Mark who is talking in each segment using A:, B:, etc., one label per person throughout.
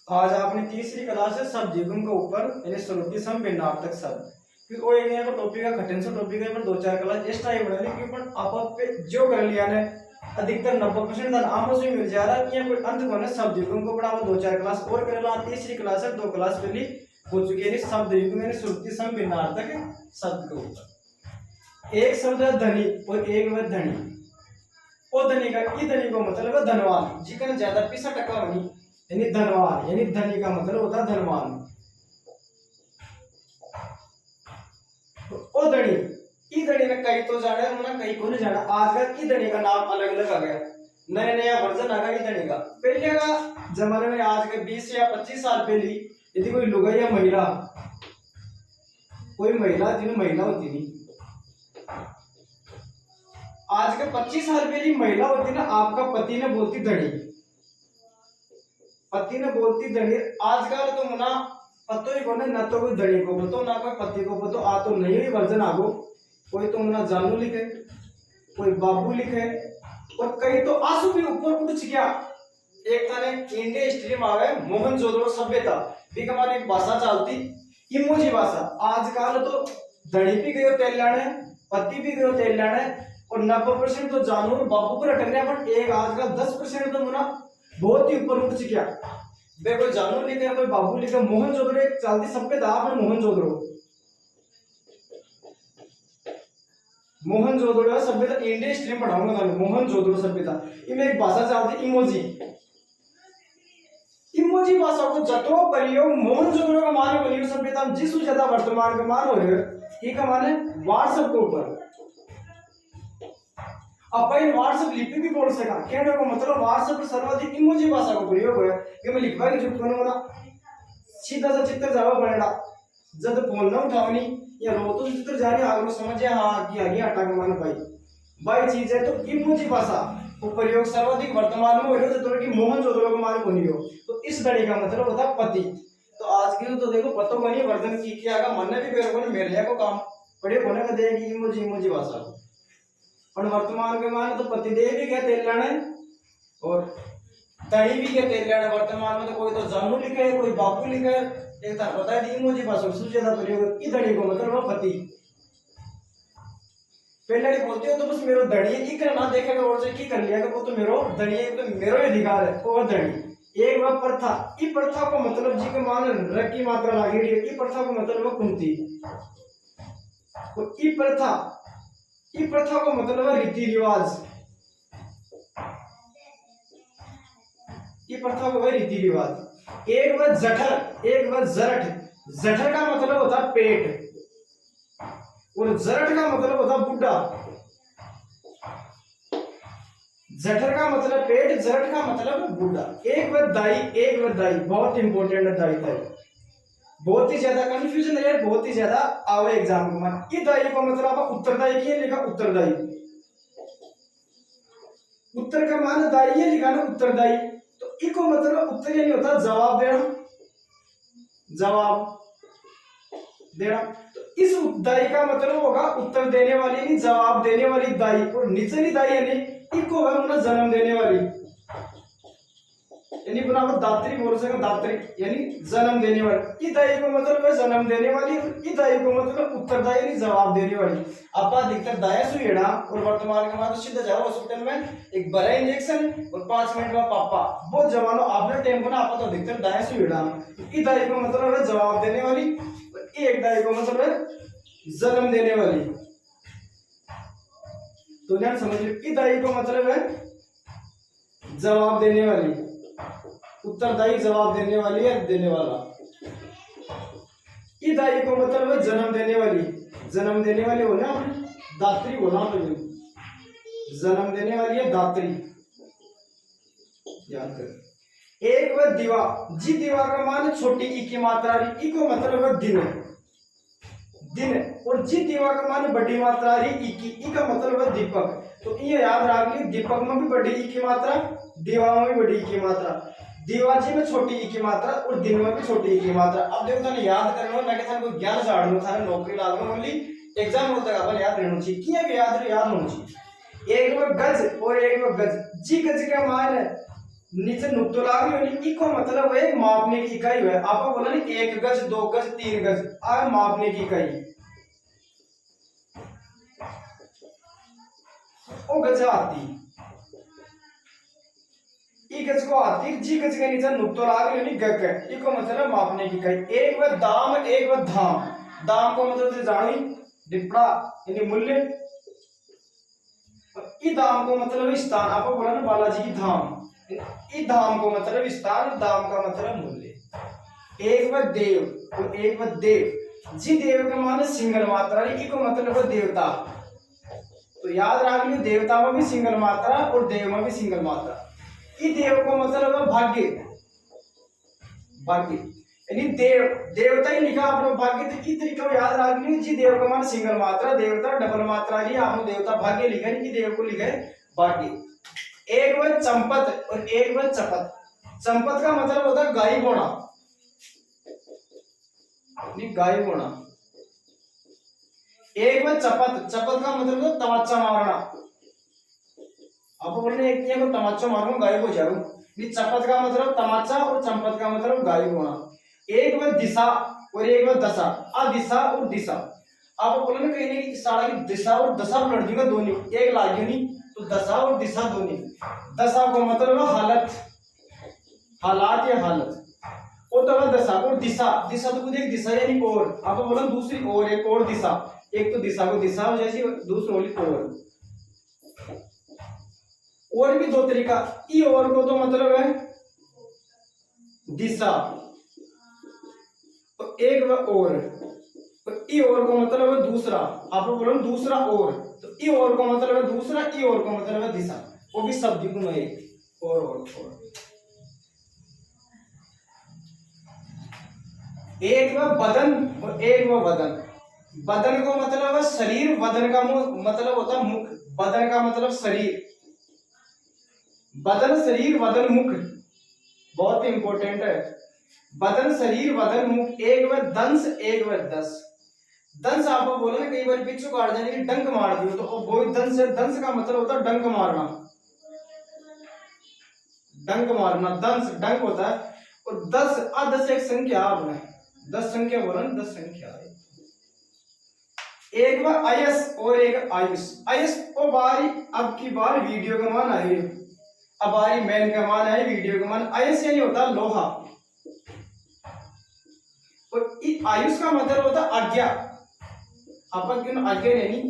A: आज आपने तीसरी क्लास है शब्द युग्म के ऊपर यानी श्रुति सम भिन्नार्थक शब्द क्योंकि वो एक यहाँ पर टॉपिक है कठिन सा टॉपिक है पर दो चार क्लास एक्स्ट्रा ही बढ़ा ली क्योंकि आप पे जो कर लिया ने अधिकतर 90% धन आमों से मिल जा रहा है कि कोई अंत को ना शब्द युग्म को पढ़ा दो चार क्लास और करेला तीसरी क्लास है दो क्लास पहली हो चुकी है शब्द युग्म यानी श्रुति सम भिन्नार्थक शब्द के ऊपर एक शब्द है धनी और एक है धनी ओ धनी का ई धनी को मतलब है धनवान जिकन ज्यादा पैसा टका होनी यानी धनवान यानी धनी का मतलब होता है धनवान ओ धनी ई धनी ने कई तो जाने ना कई को नहीं जाना आजकल ई धनी का नाम अलग अलग आ गया नया नया वर्जन आ गया ई धनी का पहले का जमाने में आज के 20 या 25 साल पहले यदि कोई लुगाई या महिला कोई महिला जिन्हें महिला होती नहीं आज के 25 साल पहले महिला होती ना आपका पति ने बोलती धनी पति ने बोलती धनी आजकल तो मुना पतो ही कोने ना तो कोई धनी को पतो ना कोई पति को पतो आ तो नहीं वर्जन आगो कोई तो मुना जानू लिखे कोई बाबू लिखे और कई तो आंसू भी ऊपर उठ गया एक ताने इंडिया स्ट्रीम आवे मोहनजोदड़ो सभ्यता भी हमारी एक भाषा चलती इमोजी भाषा आजकल तो धनी भी गयो तेल लाने पति भी गयो तेल लाने और 90% तो जानू बाबू पर अटक रहा पर एक आजकल 10% तो मुना बहुत ही ऊपर उठ चुका वे कोई जानू लिखे कोई बाबू लिखे मोहनजोदड़ो एक चलती सभ्यता पर मोहनजोदड़ो सभ्यता इंडिया स्ट्रीम पढ़ाऊंगा मैं मोहनजोदड़ो सभ्यता इनमें एक भाषा चलती इमोजी इमोजी भाषा को जतो प्रयोग मोहनजोदड़ो का माने बनी सभ्यता जिस ज्यादा वर्तमान का मान हो रहे ये का माने व्हाट्सएप के ऊपर अपन व्हाट्सएप लिपि भी बोल सका कहने को मतलब व्हाट्सएप पर सर्वाधिक इमोजी भाषा का प्रयोग है कि मैं लिखवा के जो कोने वाला सीधा सा चित्र जावा बनेगा जब फोन न उठावनी या रो तो चित्र जाने आगे समझे हां कि आगे हटा के मान भाई चीज है तो इमोजी भाषा को प्रयोग सर्वाधिक वर्तमान में हो रहा है तो कि मोहनजोदड़ो का मान बनी हो तो इस धनी का मतलब होता है पति तो आज के तो देखो पतो बनी वर्धन की क्या का मन भी बेर को मेरे को काम पड़े होने का देगी इमोजी भाषा को और वर्तमान के मान तो पतिदेव भी क्या तेल लाने और धनी भी क्या तेल लाने वर्तमान में तो कोई तो जानू लिखे कोई बापू लिखे एक था पता है इमोजी भाषा सबसे ज्यादा प्रयोग ई धनी को मतलब वो पति पहले बोलते हो तो बस मेरो धनी की कर ना देखेगा और से की कर लिया कि वो तो मेरो धनी है तो मेरो अधिकार है वो धनी एक वह प्रथा ई प्रथा को मतलब जी के मान र की मात्रा लागेड़ी है ई प्रथा को मतलब वो कुंती तो ई प्रथा को मतलब है रीति रिवाज ई प्रथा को है रीति रिवाज एक वह जठर एक वह जरठ जठर का मतलब होता है पेट और जरठ का मतलब होता है बुढ़ा जठर का मतलब पेट जरठ का मतलब बुढ़ा एक वह दाई बहुत इंपॉर्टेंट है दाई बहुत ही ज्यादा कंफ्यूजन है बहुत ही ज्यादा आवे एग्जाम को मान ये दाई को मतलब आप उत्तरदायी की लिखा उत्तरदायी उत्तर का मान दाई है लिखा ना उत्तरदायी तो इको मतलब उत्तर ये नहीं होता जवाब देना तो इस दाई का मतलब होगा उत्तर देने वाली नहीं जवाब देने वाली दाई और निचली दाई यानी इको है मतलब जन्म देने वाली यानी बराबर दात्री बोल सके दात्री यानी जन्म देने वाली ई दाई को मतलब है जन्म देने वाली ई दाई को मतलब उत्तरदायी यानी जवाब देने वाली आप अधिकतर दाया सुएड़ा और वर्तमान के बाद सीधा जाओ हॉस्पिटल में एक बड़ा इंजेक्शन और 5 मिनट में पापा बहुत जवानो आपने टाइम को ना आप तो अधिकतर दाया सुएड़ा ई दाई को मतलब है जवाब देने वाली एक दाई को मतलब है जन्म देने वाली तो ध्यान समझिए ई दाई को मतलब है जवाब देने वाली उत्तरदायी जवाब देने वाली है देने वाला ई दाई को मतलब है जन्म देने वाली हो ना दात्री बोला तो जन्म देने वाली है दात्री याद कर एक वह दीवा जी दीवा का मान छोटी ई की मात्रा ई को मतलब है दिन और जी दीवा का मान बड़ी मात्रा ई की ई का मतलब है दीपक तो ये याद रख ली दीपक में भी बड़ी ई की मात्रा दीवा में भी बड़ी ई की मात्रा दीवाजी में छोटी ई की मात्रा और दिन में भी छोटी ई की मात्रा अब देखो थाने याद करनो मैं के थाने कोई ज्ञान झाड़नो थाने नौकरी लागनो बोली एग्जाम होता है अपन याद रहनो चाहिए किया भी याद होना चाहिए एक में गज और एक में गज जी गज का मान नीचे नुक्तो लाग रही हो इको मतलब है मापने की इकाई है। आपको बोला ना 1 गज 2 गज 3 गज आ मापने की इकाई ओ गज आती ई गज को आती जी गज के नीचे नुक्तो लाग रही हो गग इको मतलब मापने की इकाई। एक व दाम एक व धाम दाम को मतलब जानी डिपड़ा यानी मूल्य ई दाम को मतलब स्थान। आपको बोला ना बालाजी की धाम ई धाम को मतलब स्थान दाम का मतलब मूल्य। एक व देव और एक व देव जी देव का मान सिंगल मात्रा ई को मतलब देवता। तो याद रख लियो देवता में भी सिंगल मात्रा और देव में भी सिंगल मात्रा। ई देव को मतलब भाग्य भाग्य यानी देव देवता ही लिखा आपने भाग्य तो की तरीका याद रख लियो जी देव का मान सिंगल मात्रा देवता डबल मात्रा जी आपने देवता भाग्य लिखा है कि देव को लिखा है भाग्य। एक व चंपत और एक व चपत चंपत का मतलब होता है गाय बोना गाय बोना। एक व चपत चपत का मतलब होता तमाचा मारना। आप बोलने एक को तमाचा मारूं गायब हो जाऊं चपत का मतलब तमाचा और चंपत का मतलब गायब होना। एक व दिशा और एक व दशा आ दिशा और दिशा आप बोले ना कहीं नहीं सारा की दिशा और दशा लड़ दूंगा दोनों एक लागी नहीं तो दशा और दिशा दोनों। दशा को मतलब हालत हालात या हालत और तो दशा और दिशा दिशा तो खुद एक दिशा यानी और आप बोला दूसरी और एक और दिशा एक तो दिशा को दिशा हो जैसी दूसरी होली और भी दो तरीका ई और को तो मतलब है दिशा तो एक व और तो ई और को मतलब है दूसरा। आप बोलो दूसरा और तो ई और को मतलब है दूसरा ई और को मतलब है दिशा वो भी शब्द गुण है और एक व बदन और एक व वदन। बदन को मतलब है शरीर वदन का मतलब होता है मुख बदन का मतलब शरीर बदन शरीर वदन मुख बहुत इंपॉर्टेंट है। बदन शरीर वदन मुख एक व दंश एक व दस दंश आपको बोला ना कई बार बिच्छू काट जाने की डंक मार दियो तो वो दंश है। दंश का मतलब होता है डंक मारना दंश डंक होता है। और 10 एक संख्या आपने 10 संख्या बोला ना 10 संख्या है। एक बार आयस और एक आयुष आयुष को बारी अब की बार वीडियो का मान आई अब बारी मैन का मान है वीडियो का मान आयस यानी होता लोहा और आयुष का मतलब होता आज्ञा। अपन क्यों आज्ञा नहीं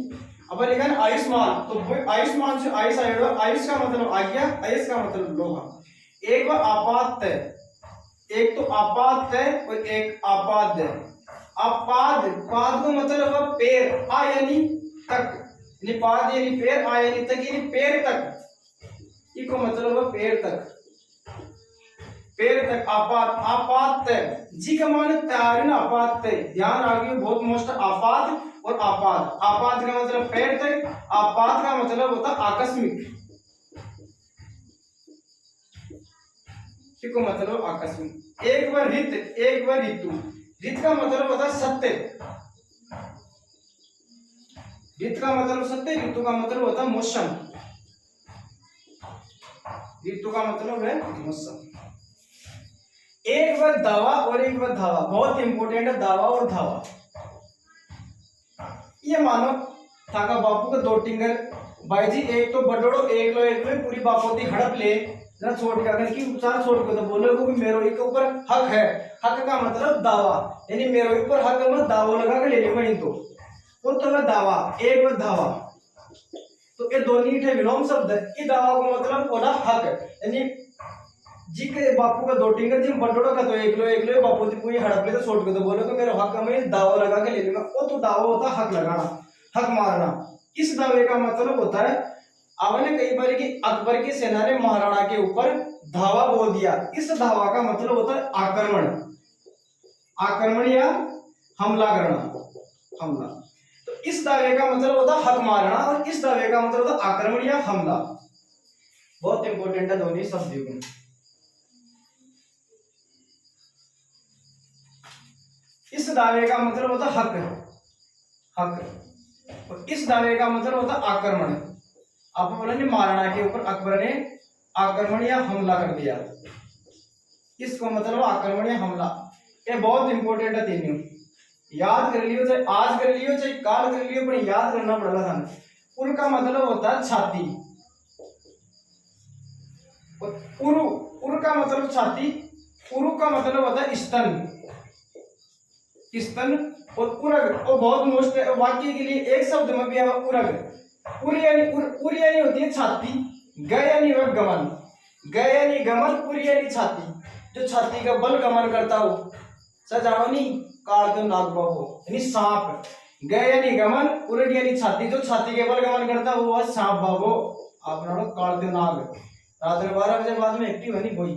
A: अपन लिखा है आयुष्मान तो आयुष्मान से आयुष आएगा आयुष का मतलब आज्ञा आयुष का मतलब लोहा। एक बार आपात एक तो आपात है और एक आपाद है। आपाद पाद को मतलब है पैर आ यानी तक निपाद यानी पैर आ यानी तक यानी पैर तक इको मतलब है पैर तक आपात आपात जी का मान तैयार ना आपात ध्यान रखिए बहुत मोस्ट आपात और आपात आपात का मतलब पैर तक आपात का मतलब होता आकस्मिक को मतलब आकस्मिक। एक बार रित एक बार ऋतु रित का मतलब होता है सत्य रित का मतलब सत्य ऋतु का मतलब होता है मौसम ऋतु का मतलब है मौसम। एक बार दावा और एक बार धावा बहुत इंपॉर्टेंट है दावा और धावा। ये मानो थाका बापू का 2 टिंगर भाई जी एक तो बडोड़ो एक लो पूरी बापोती हड़प ले ना छोड़ के अगर की उपचार छोड़ के तो बोले को मेरे के ऊपर हक है। हक का मतलब दावा यानी मेरे ऊपर हक है मैं दावा लगा के ले लूंगा इन तो दावा एक बार धावा तो ये दोनों थे विलोम शब्द है। ये दावा को मतलब बोला हक यानी जी के बापू का 2 टिंगर जी बटोड़ो का तो एक लो बापू जी पूरी हड़प ले तो छोड़ के तो बोले को मेरे हक में दावा लगा के ले लूंगा वो तो दावा होता है हक लगाना हक मारना। इस दावे का मतलब होता है आपने कई बार कि अकबर की सेना ने महाराणा के ऊपर धावा बोल दिया। इस धावा का मतलब होता है आक्रमण आक्रमण या हमला करना हमला। तो इस दावे का मतलब होता है हक मारना और इस दावे का मतलब होता है आक्रमण या हमला। बहुत इंपॉर्टेंट है दोनों शब्द। इस दावे का मतलब होता है हक और इस दावे का मतलब होता है आक्रमण। आप बोलेंगे महाराणा के ऊपर अकबर ने आक्रमण या हमला कर दिया, इसको मतलब आक्रमण या हमला। ये बहुत इंपॉर्टेंट है, तीनों याद कर लियो, चाहे आज कर लियो चाहे काल कर लियो, पर याद करना पड़ेगा था। उर का मतलब होता है छाती, उरु, उर का मतलब छाती, उरु का मतलब होता है स्तन, स्तन। और उरग और बहुत मोस्ट वाक्य के लिए एक शब्द में भी है उरग। उर यानी होती है छाती, ग यानी वह गमन, ग यानी गमन, उर यानी छाती, जो छाती का बल गमन करता हो, जानो नहीं काल तो नाग बाबो यानी सांप। ग यानी गमन, उर यानी छाती, जो छाती के बल गमन करता हो वह सांप बाबो, अपना लोग काल तो नाग। रात 12 बजे बाद में एक्टिव है नहीं कोई।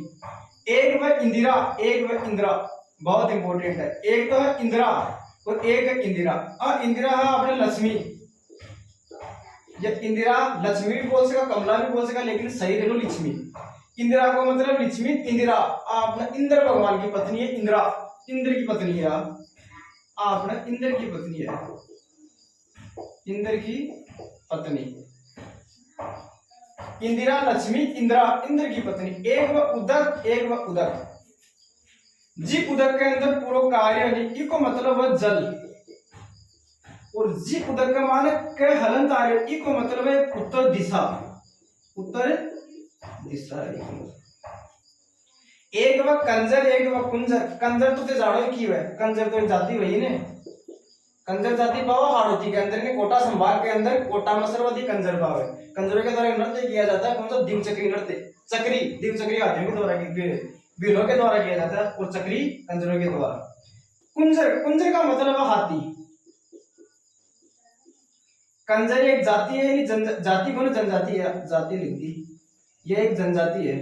A: एक वह इंदिरा, एक वह इंदिरा, बहुत इंपॉर्टेंट है। एक तो है इंदिरा और एक है इंदिरा। और इंदिरा है अपने लक्ष्मी, ये इंदिरा लक्ष्मी भी बोल सका, कमला भी बोल सका, लेकिन सही देखो लक्ष्मी। इंदिरा को मतलब लक्ष्मी, इंदिरा आपने इंद्र भगवान की पत्नी है, इंदिरा इंद्र की पत्नी है, आपने इंद्र की पत्नी है, इंद्र की पत्नी इंदिरा, लक्ष्मी, इंदिरा इंद्र की पत्नी। एक व उदक, एक व उदक, जी उदक के अंदर पूरा कार्य नहीं, को मतलब है जल, और जी उदक का मान के हलन कार्य, को मतलब है उत्तर दिशा, उत्तर दिशा। एक व कंजर, एक व कुंजर, कंजर तो जाड़ो की है, कंजर तो जाति वही ने, कंजर जाति पाओ हाड़ोती के अंदर के कोटा संभाग के अंदर कोटा में सर्वाधिक कंजर पाव है। कंजरों के द्वारा नृत्य किया जाता है, कौन सा दिवचक्री नृत्य, चक्री दिवचक्री हाथियों के द्वारा, बिलों के द्वारा किया जाता है, और चक्री कंजरों के द्वारा। कुंजर, कुंजर का मतलब है हाथी। कंजर एक जाति है, यानी जाति को जनजाति है, जाति लिखती, ये एक जनजाति है।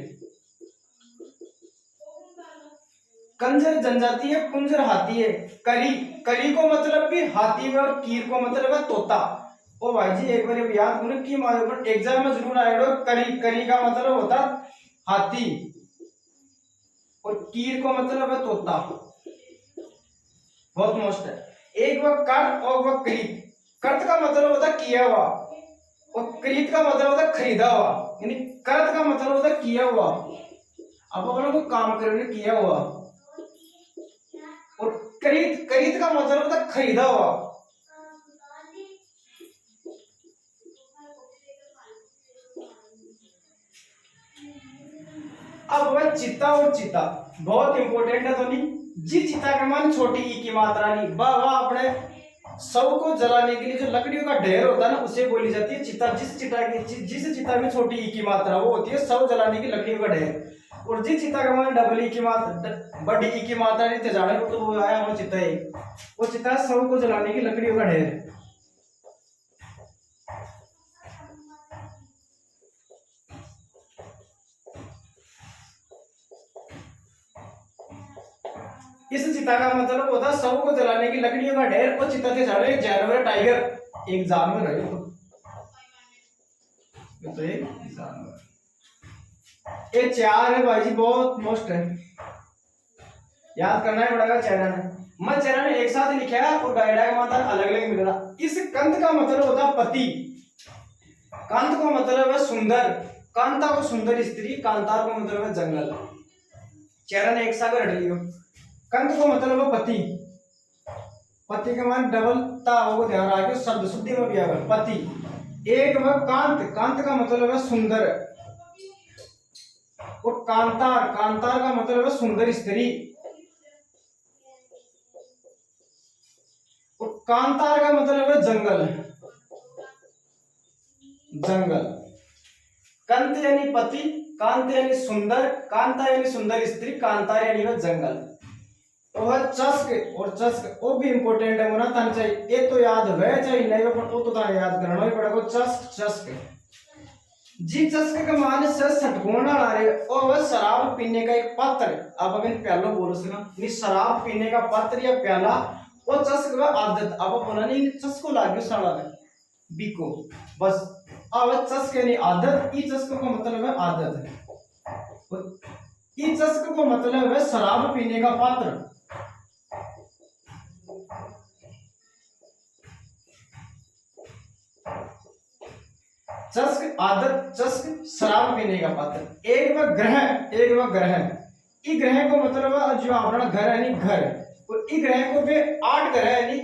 A: कंजर जनजाति है, कुंजर हाथी है। करी, करी को मतलब भी हाथी है, और कीर को मतलब है तोता। ओ भाई जी एक बार याद करो कि हमारे ऊपर एग्जाम में जरूर आएगा, करी, करी का मतलब होता हाथी, और कीर को मतलब है तोता, बहुत मोस्ट है। एक वह कर्त और वह कृत, कर्त का मतलब होता किया हुआ, और कृत का मतलब होता खरीदा हुआ, यानी कर्त का मतलब होता किया हुआ, अब अपना कोई काम करने किया हुआ, और खरीद, खरीद का मतलब होता है खरीदा हुआ। अब वह चिता और चिता बहुत इंपॉर्टेंट है, तो नहीं जी चिता का मान छोटी ई की मात्रा नहीं, वह अपने सब को जलाने के लिए जो लकड़ियों का ढेर होता है ना, उसे बोली जाती है चिता। जिस चिता में छोटी ई की मात्रा वो होती है सब जलाने की लकड़ियों का ढेर, और जिस चिता का मान डबल ई की मात्रा, बड़ी ई की मात्रा नहीं जाने को, तो वो आया वो चिता है, वो चिता सब को जलाने की लकड़ियों का ढेर। इस चिता का मतलब होता है सब को जलाने की लकड़ियों का ढेर, और चिता से झाड़ो एक जानवर, टाइगर, एक जानवर है तो एक जानवर। ये चार है भाई जी, बहुत मोस्ट है, याद करना ही पड़ेगा। चरण मैं चरण एक साथ लिखा है, और गाइडा का मतलब अलग अलग मिल रहा। इस कंद का मतलब होता है पति, कांत को मतलब है सुंदर, कांता को सुंदर स्त्री, कांतार को मतलब है जंगल। चरण एक साथ रट लियो। कंद को मतलब है पति, पति का मान डबल ता को ध्यान रखियो, शब्द शुद्धि में भी आएगा पति। एक वह कांत, कांत का मतलब है सुंदर, और कांतार, कांतार का मतलब है सुंदर स्त्री, और कांतार का मतलब है जंगल, जंगल। कंत यानी पति, कांत यानी सुंदर, कांता यानी सुंदर स्त्री, कांतार यानी वह जंगल। तो वह चस्क, और चस्क वो भी इंपॉर्टेंट है, होना था चाहिए, ये तो याद है चाहिए नहीं, पर वो तो याद करना ही पड़ेगा। चस्क, चस्क जी, चस्क का मान से सटकोना आ रहे, और वह शराब पीने का एक पात्र, आप अगर प्यालो बोलो से ना, शराब पीने का पात्र या प्याला, वो चस्क वह आदत, आप बोला नहीं चस्को लागे साड़ा बिको बस, अब चस्क यानी आदत, ई चस्क को मतलब है आदत है, ई चस्क को मतलब है शराब पीने का पात्र। चस्क आदत, चस्क शराब पीने का पात्र। एक व ग्रह, ई ग्रह को मतलब जो अपना घर है यानी घर, और ई ग्रह को भी 8 ग्रह यानी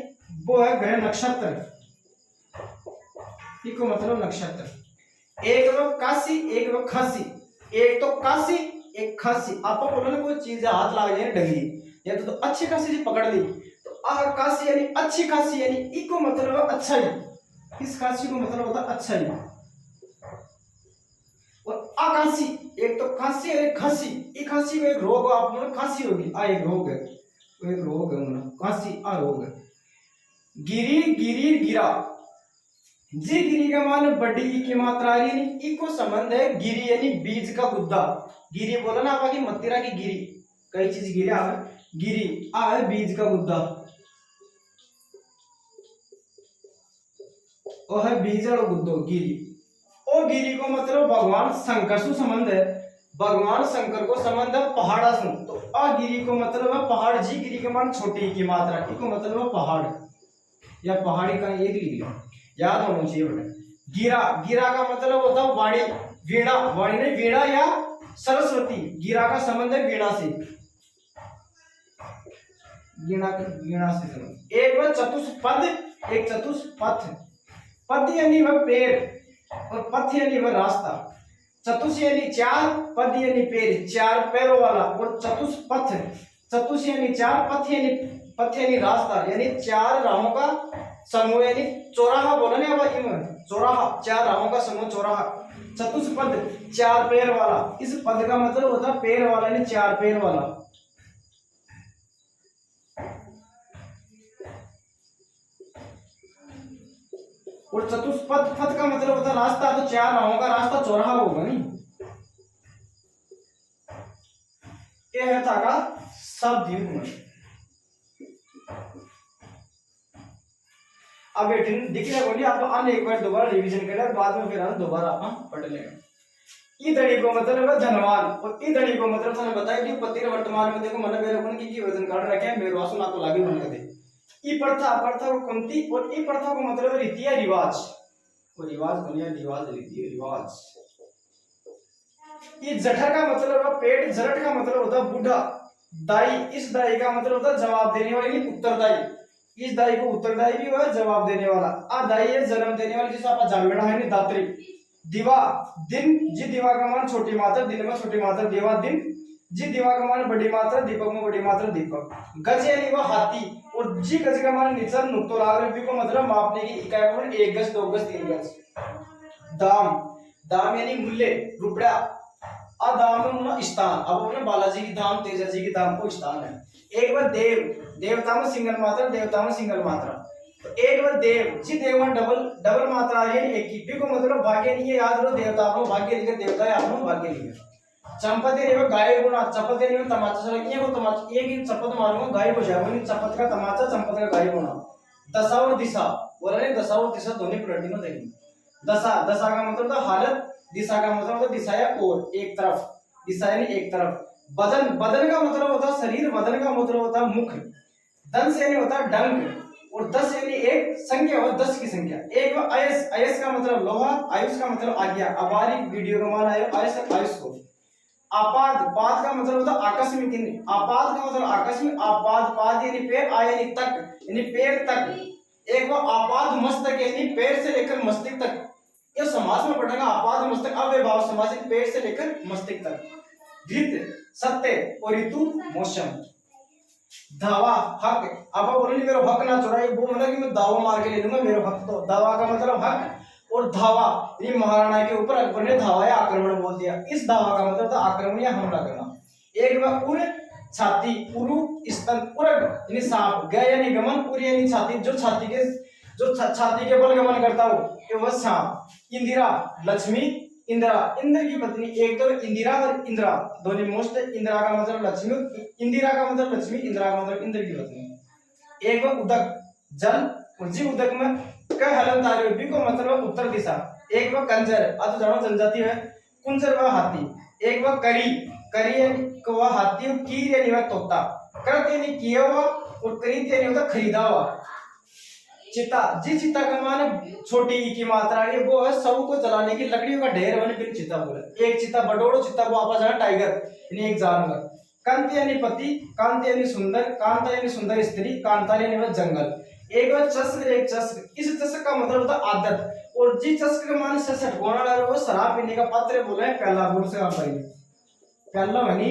A: वो है ग्रह नक्षत्र, इको मतलब नक्षत्र। एक व काशी, एक व खासी, एक तो काशी एक खासी। आप बोलो ना कोई चीज हाथ लग जाए डंगी या तो अच्छी खासी जी पकड़ ली तो काशी यानी अच्छी खासी, यानी इको मतलब अच्छा ही, इस खासी को मतलब होता अच्छा ही। और आकाशी, एक तो खांसी और एक खांसी, ये खांसी को एक रोग आप मतलब खांसी होगी, आ एक रोग है, वो एक रोग है मतलब खांसी आ रोग है। गिरी, गिरी गिरा, जी गिरी का मान बड़ी ई की मात्रा यानी इको संबंध है गिरी यानी बीज का गुद्दा। गिरी बोला ना आपकी मत्तिरा की गिरी, कई चीज गिरे आ गिरी आ है बीज का गुद्दा, वो है बीज और गुद्दो गिरी। और गिरी को मतलब भगवान शंकर से संबंध है, भगवान शंकर को संबंध है पहाड़ा से। तो गिरी को मतलब है पहाड़, जी गिरी के मान छोटी की मात्रा, को मतलब है पहाड़ या पहाड़ी का एक लिख लो, याद होना चाहिए बेटा। गिरा, गिरा का मतलब होता है वाणी, वीणा, वाणी नहीं वीणा या सरस्वती, गिरा का संबंध है वीणा से, वीणा से संबंध। एक वह चतुष्पद, एक चतुष्पथ, पद यानी वह पैर और पथ यानी वह रास्ता। चतुष यानी 4, पद यानी पैर, 4 पैरों वाला, और चतुष्पथ, चतुष यानी 4, पथ यानी रास्ता, यानी 4 राहों का समूह, यानी चौराहा बोला ना अब चौराहा, 4 राहों का समूह चौराहा। चतुष्पद 4 पैर वाला, इस पद का मतलब होता है पैर वाला यानी 4 पैर वाला। और चतुष्पद पथ का मतलब होता है रास्ता, तो 4 राहों का रास्ता चौराहा होगा नहीं। यह है था का शब्द युग्म। अब दिख रहा बोलिए आप अन्य एक बार दोबारा रिवीजन करें, बाद में फिर हम दोबारा आप पढ़ लेंगे। ई धड़ी को मतलब है धनवान, और ई धड़ी को मतलब मैंने बताया कि पति वर्तमान में देखो मन मेरे को की वजन काट रखे हैं, मेरे वासु ना तो लागे बन दे। ई प्रथा, प्रथा को कुंती, और ई प्रथा को मतलब रीति या रिवाज, और रिवाज दुनिया रिवाज रीति रिवाज। ये जठर का मतलब है पेट, जरट का मतलब होता है बूढ़ा, दाई, इस दाई का मतलब होता है जवाब देने वाली, उत्तरदायी, इस दाई को उत्तरदायी भी हुआ जवाब देने वाला। आ दाई है जन्म देने वाली, जिसे आप जामेड़ा है नहीं दात्री। दिवा, दिन, जी दिवा का मान छोटी मात्रा, दिन में छोटी मात्रा दिवा दिन, जी दिवा का मान बड़ी मात्रा, दीपक में बड़ी मात्रा दीपक। गज यानी वह हाथी, और जी गज का मान निचर नुक्तो लाग को मतलब मापने की इकाई पर 1 गज 2 गज 3 गज। दाम, दाम यानी मूल्य रुपया, दाम में स्थान, अब हमने बालाजी की धाम, तेजा जी की धाम को स्थान है। एक बार देव, देवता में सिंगल मात्रा, देवता में सिंगल मात्रा, तो एक बार देव, जी देव में डबल मात्रा है, एक की को मतलब भाग्य नहीं है, याद रहो देवता आपको भाग्य लिखे, देवता है आपको भाग्य लिखे। चंपत यानी गाय गुना, चपत यानी तमाचा चला, ये को तमाचा, एक ही चपत मारूंगा गाय हो जाएगा, नहीं चपत का तमाचा, चंपत का गाय गुना। दशा और दिशा, बोला नहीं दशा और दिशा दोनों पलटी में देखेंगे। दशा, दशा का मतलब था हालत, दिशा का मतलब होता दिशा या ओर, एक तरफ, दिशा यानी एक तरफ। बदन, बदन का मतलब होता शरीर, बदन का मतलब होता मुख। दंश यानी होता डंक, और 10 यानी एक संख्या और 10 की संख्या। एक आयस, आयस का मतलब लोहा, आयुष का मतलब आज्ञा। हमारी वीडियो का मान आयो आयस, आयुष को। आपाद, पाद का मतलब होता आकस्मिक, आपाद का मतलब आकस्मिक, आपाद, पाद यानी पैर, आ यानी तक, यानी पैर तक। एक वो आपाद मस्तक यानी पैर से लेकर मस्तिष्क तक, ये समास में पढ़ेगा। आपाद मस्तक अव्ययभाव समास, पैर से लेकर मस्तिष्क तक। धृत, सत्य, और ऋतु मौसम। दावा, हक, अब बोले मेरा हक ना चुराए, वो मतलब कि मैं दावा मार के ले लूंगा मेरा हक, तो दावा का मतलब हक। और धावा, ये महाराणा के ऊपर अकबर ने धावा या आक्रमण बोल दिया, इस धावा का मतलब था आक्रमण या हमला करना। एक बार उर, छाती, उरु, स्तन, उरग यानी सांप, गय यानी गमन, उर यानी छाती, जो छाती के बल गमन करता हो ये वह सांप। इंदिरा, लक्ष्मी, इंदिरा, इंद्र की पत्नी। एक तो इंदिरा और इंदिरा दोनों मोस्ट, इंदिरा का मतलब लक्ष्मी, इंदिरा का मतलब लक्ष्मी, इंदिरा का मतलब इंद्र की पत्नी। एक बार उदक, जल, और जी उदक में कह हलन तारे भी को मतलब उत्तर दिशा। एक बार कंजर, अब जानो जनजाति है, कुंजर वह हाथी। एक बार करी, करी यानी को वह हाथी, और कीर यानी वह तोता। कृत यानी किया हुआ, और करीत यानी होता खरीदा हुआ। चिता, जी चिता का माने छोटी ई की मात्रा है, वो है सब को जलाने की लकड़ियों का ढेर होने फिर चिता बोले। एक चिता बडोड़ो चिता को आपस है टाइगर यानी एक जानवर। कांति यानी पति, कांति यानी सुंदर, कांता यानी सुंदर स्त्री, कांता यानी वह जंगल। एक बार चस्क, एक चस्क, इस चस्क का मतलब होता है आदत। और जी चस्क के माने से सटकोना डालो वो शराब पीने का पात्र बोले पहला बोल से आप भाई पहला बनी।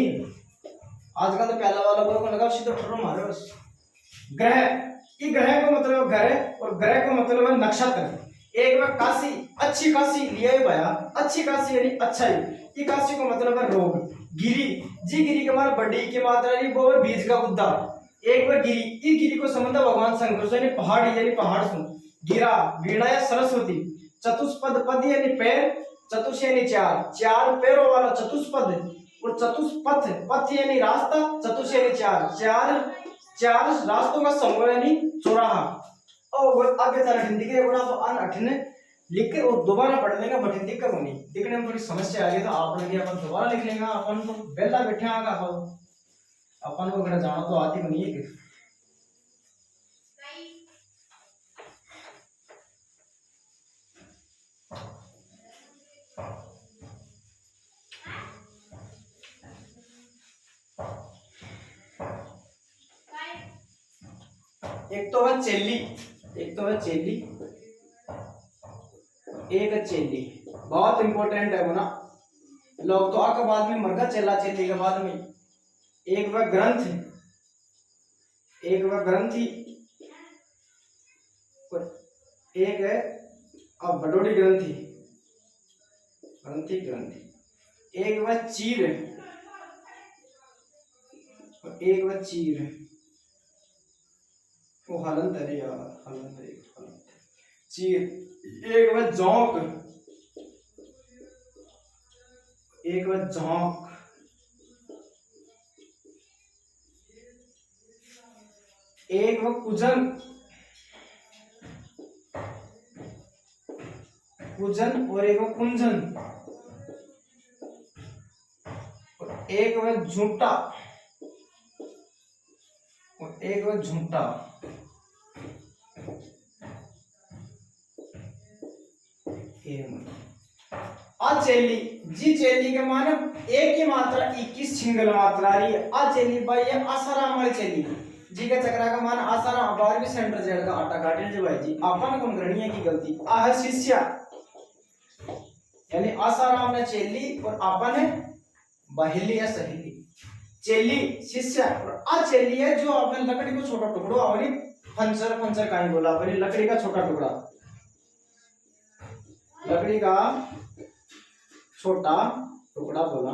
A: आजकल तो पहला वाला को लगा सीधा ठुर्रो मारे बस। ग्रह, ये ग्रह का मतलब ग्रह और ग्रह का मतलब है नक्षत्र। एक बार काशी, अच्छी काशी लिया है भैया, अच्छी काशी यानी अच्छाई। ये काशी का मतलब है रोग। गिरी, जी गिरी के माने बड़ी की मात्रा यानी वो है बीज का गुद्दा। एक बार गिरी, ये गिरी को संबंध भगवान शंकर से यानी पहाड़ी यानी पहाड़ सुन। गिरा, वीणा या सरस्वती। चतुष्पद, पद यानी पैर, चतुष यानी चार, चार पैरों वाला चतुष्पद। और चतुष्पथ, पथ यानी रास्ता, चतुष यानी चार, चार चार रास्तों का समूह यानी चौराहा। और आगे चला हिंदी के बोला तो अन अठने लिख के और दोबारा पढ़ने का बटन दिक्कत होनी, दिखने में थोड़ी समस्या आ गई तो आपने भी अपन दोबारा लिख लेगा। अपन तो बेला बैठे आगा अपन को अगर जाना तो आती बनी है कि एक तो है चेली, एक तो है चेली, एक है चेली। बहुत इंपॉर्टेंट है वो ना, लोग तो आके बाद में मरगा चेला चेली के बाद में। एक वह ग्रंथ, एक वह ग्रंथी, एक है अब बडोड़ी ग्रंथी, ग्रंथी ग्रंथी। एक वह चीर और एक वह चीर, वो हलंत है यार, हलंत है चीर। एक वह जौंक, एक वह झोंक, एक वह कुजन, कुजन और एक वह कुंजन, और एक वह झूठा और एक वह झूठा। अचेली, जी चेली के माने एक ही मात्रा 21 सिंगल मात्रा रही है। अचेली भाई ये आसाराम वाली चेली जी का चक्रा का मान आसाराम 12वीं सेंटर जेल का आटा काटे जो भाई जी अपन कौन करनी है की गलती आ है शिष्या यानी आसाराम ने चेली और अपन है बहेली या सहेली। चेली शिष्या और अचेली है जो आपने लकड़ी को छोटा टुकड़ा और फंचर, फंचर का ही बोला अपनी लकड़ी का छोटा टुकड़ा, लकड़ी का छोटा टुकड़ा बोला।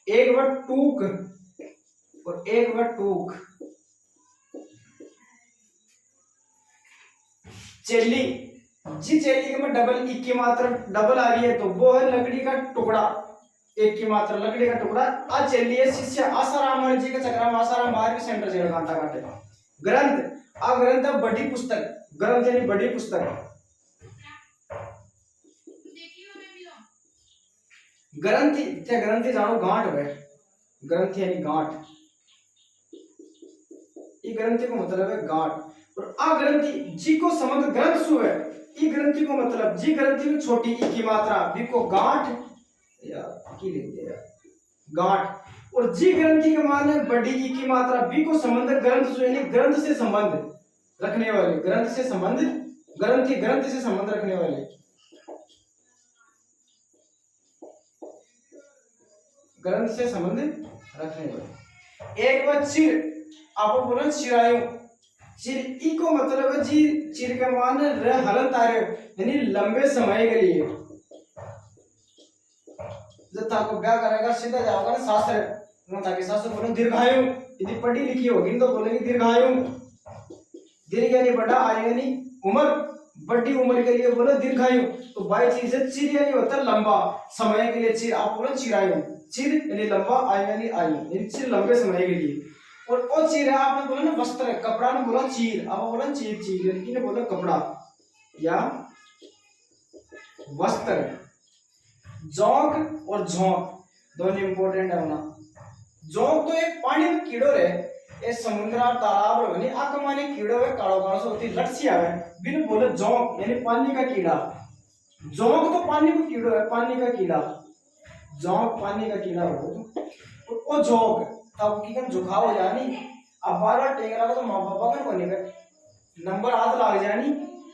A: एक वर्ड टूक और एक वर्ड टूक। चेली, जी चेली में डबल ई की मात्रा डबल आ रही है तो वो है लकड़ी का टुकड़ा, एक की मात्रा लकड़ी का टुकड़ा। आ चेली है शिष्य आसाराम जी का चक्रा में आसाराम 12वीं सेंटर जेल घंटा काटे। ग्रंथ, आ ग्रंथ है बड़ी पुस्तक, ग्रंथ यानी बड़ी पुस्तक। ग्रंथि, क्या ग्रंथि जानो गांठ है, ग्रंथि यानी गांठ। ये ग्रंथि को मतलब है गांठ। और आ ग्रंथि जी को संबंध ग्रंथ सु है, ई ग्रंथि को मतलब जी ग्रंथि में छोटी ई की मात्रा बी को गांठ या की लिखते हैं गांठ। और जी ग्रंथि के माने बड़ी ई की मात्रा बी को संबंध ग्रंथ सु यानी ग्रंथ से संबंध रखने वाले, ग्रंथ से संबंध, ग्रंथि ग्रंथ से संबंध रखने वाले, ग्रंथ से संबंध रखने वाले। एक बार चिर, आप बोलो चिरायु, चिर ई को मतलब है जी चिर के मान हलन तारे यानी लंबे समय के लिए। जब ताको क्या करेगा सीधा जाओगा ना शास्त्र में, ताकि शास्त्र बोले दीर्घायु, यदि पढ़ी लिखी होगी तो बोलेंगे दीर्घायु। दीर्घ यानी बड़ा, आयु यानी उम्र, बड़ी उम्र के लिए बोलो दीर्घायु। तो बाई चीज से चिर यानी होता है लंबा समय के लिए, चिर आप बोलो चिरायु, चिर यानी लंबा, आयु यानी आयु यानी चिर लंबे समय के लिए। और ओ चीर है आपने बोला ना वस्त्र, कपड़ा ने बोला चीर, आप बोला चीर, चीर यानी ने बोला कपड़ा या वस्त्र। जोंक और झोंक दोनों इंपॉर्टेंट है ना। जोंक तो एक पानी में कीड़ो है ए समुद्र और तालाब रो ने आ कमाने कीड़ो है काड़ो काड़ो से होती लटसी आवे बिन बोले जोंक यानी पानी का कीड़ा। जोंक तो पानी को कीड़ो है, पानी का कीड़ा। जोंक पानी का कीड़ा हो ओ जोंक तब की कन जुखाव हो जानी। अब बार टेंगरा को तो माँ पापा का कोनी का नंबर हाथ लाग जानी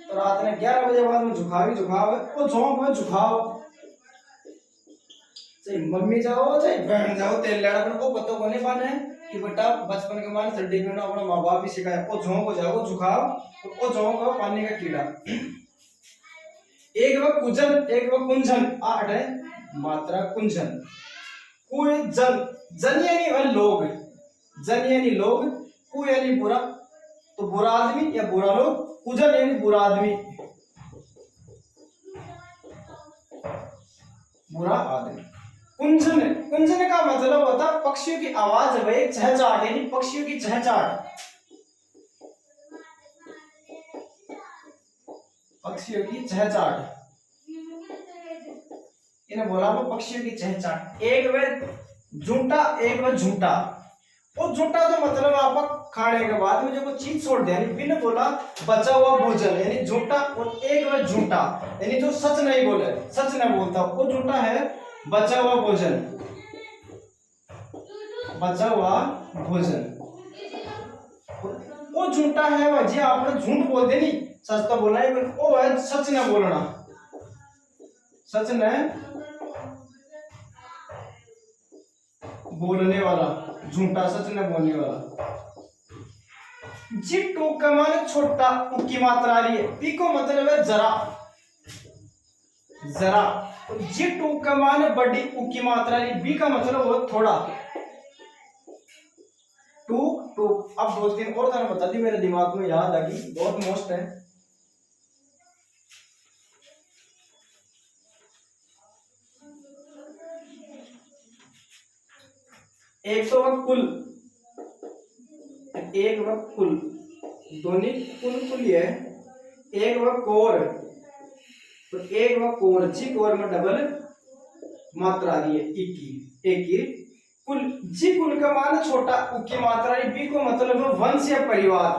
A: तो रात ने 11 बजे बाद में जुखाव है वो जोंक में जुखाव। चाहे मम्मी जाओ चाहे बहन जाओ तेल लेना पर को पता कोने पाने कि बेटा बचपन के मान ठंडी में अपना माँ बाप भी सिखाया वो झोंक हो जाओ जुखाव वो झोंक हो पानी का कीड़ा। एक वह कुजन एक वह कुंजन आठ है मात्रा कुंजन। कुए जन यानी वह लोग, जन यानी लोग, कु यानी बुरा तो बुरा आदमी या बुरा लोग, कुजन यानी बुरा आदमी बुरा आदमी। कुंजन कुंजन का मतलब होता है पक्षियों की आवाज है चहचहाट यानी पक्षियों की चहचहाट, पक्षियों की चहचहाट इन्हें बोला वो पक्षियों की चहचहाट। एक वे झूठा एक वे झूठा। वो झूठा तो मतलब आप खाने के बाद में जो चीज छोड़ दे यानी बिन बोला बचा हुआ भोजन यानी झूठा। और एक वे झूठा यानी जो सच नहीं बोले, सच नहीं बोलता वो झूठा है। बचा हुआ भोजन, बचा हुआ भोजन वो झूठा है वह जी आपने झूठ बोल दे नहीं सच तो बोलना है वो है सच न बोलना, सच न बोलने वाला झूठा सच न बोलने वाला। जी टूक का मान छोटा की मात्रा आ रही है पी को मतलब है जरा, जरा। जी टूक का मान बड़ी उ की मात्रा आ रही बी का मतलब वो थोड़ा। टूक टूक अब 2-3 और तरह बता दी मेरे दिमाग में याद आ गई बहुत मोस्ट है। एक तो वह कुल, एक वह कुल दोनों कुल कुल है। एक वह कोर तो एक वह कोर जी कोर में डबल मात्रा आ रही है एक की कुल। जी कुल का मान छोटा उ की मात्रा है बी को मतलब है वंश या परिवार।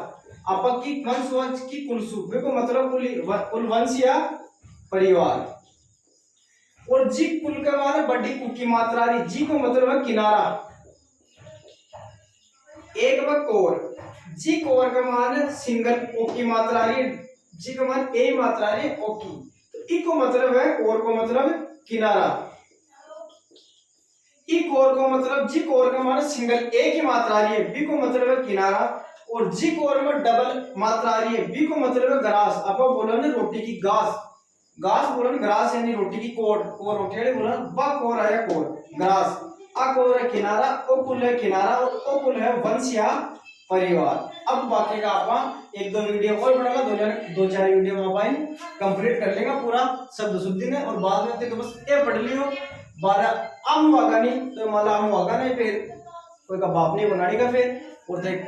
A: आपक की वंश की कुलसु बी को मतलब कुल वंश या परिवार। और जी कुल का मान बड़ी उ की मात्रा आ रही जी को मतलब है किनारा। एक वह कोर जी कोर का मान सिंगल ओ की मात्रा आ रही है जी का मान ए मात्रा आ रही है ओ की तो ई को मतलब है कोर को मतलब किनारा। ई कोर को मतलब जी कोर का मान सिंगल ए की मात्रा आ रही है बी को मतलब है किनारा। और जी कोर में डबल मात्रा आ रही है बी को मतलब है ग्रास। अब बोलो ना रोटी की घास, घास बोलो ना ग्रास यानी रोटी की कोर कोर रोटी है बोलो बा कोर आया कोर ग्रास। आ कोर है किनारा ओ कुल है किनारा और ओ कुल है वंश या परिवार। अब बाकी का आप एक दो वीडियो और बनाना दो चार वीडियो में आप कंप्लीट कर लेगा पूरा शब्द शुद्धि ने। और बाद में तो बस ये पढ़ लियो 12 आम वागा नहीं तो माला आम वागा नहीं फिर कोई का बाप नहीं बनाने का फिर और देख